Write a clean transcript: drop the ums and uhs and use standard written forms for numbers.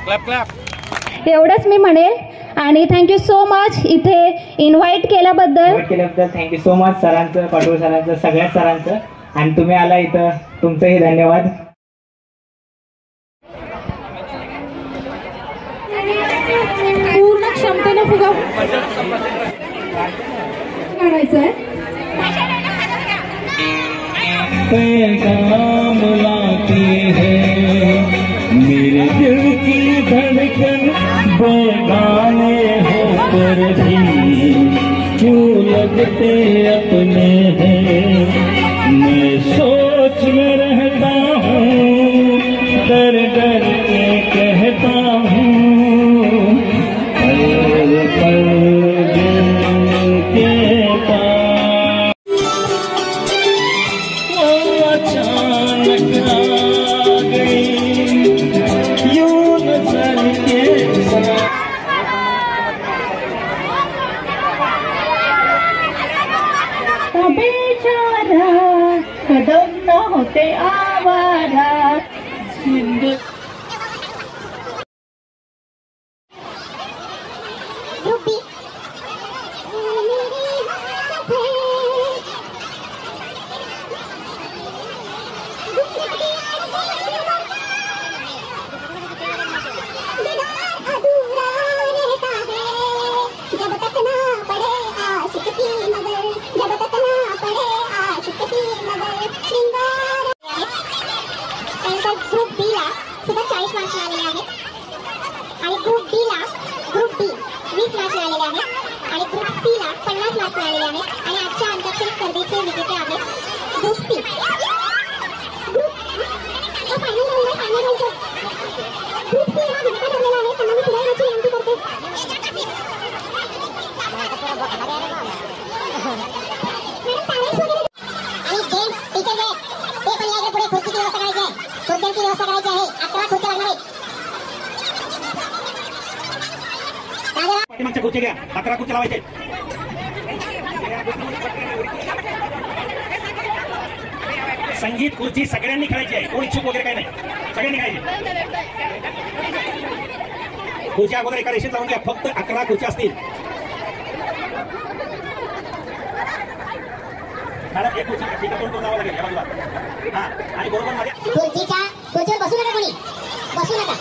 Clap clap. एवढंच मी म्हणेल आणि थँक्यू सो मच इथे इन्व्हाइट केल्याबद्दल थँक्यू सो मच सरांचं, पाटोळे सरांचं, सगळ्या सरांचं. आणि तुम्ही आला इथं, तुमचंही धन्यवाद. पूर्ण क्षमतेने फुगा काढायचंय. पैगाम लाती है मेरे दिल की धड़कन, बेगाने होकर भी क्यों लगते अपने हैं. मैं सोच में रहता हूँ, डर डर के कहता हूँ, पल पल दिल के पास वो अचानक आ गई यूं नजर के बेचारा कदम न होते आवारा. ग्रुप बी ला सुद्धा 40 मार्क्स मिळालेले आहेत आणि ग्रुप बी ला ग्रुप बी 20 मार्क्स मिळालेले आहेत आणि ग्रुप सी ला 50 मार्क्स मिळालेले आहेत आणि आजच्या अंताक्षरी स्पर्धेचे विजेते आहेत ग्रुप सी. ग्रुप सी हा विजेता ठरलेला आहे. त्यांना मी पुढे येण्याची विनंती करते. आणि जेम्स टीचर जे ते पण यायचे पुढे. खुर्चीची व्यवस्था करायची आहे, खुर्च्यांची व्यवस्था करायची आहे. 11 खुर्च्या लागणार आहेत. पाठीमागच्या खुर्च्या घ्या, 11 खुर्च्या लावायचे. संगीत खुर्ची सगळ्यांनी खेळायची आहे, कोण इच्छुक वगैरे काही नाही, सगळ्यांनी खेळायची. खुर्च्या अगोदर एका रेषेत लावून घ्या. फक्त 11 खुर्च्या असतील. मॅडम एक खुर्ची करून लावा लागेल या बाजूला. हा आणि बरोबर माझ्या खुर्चीवर बसू नका, कोणी बसू नका.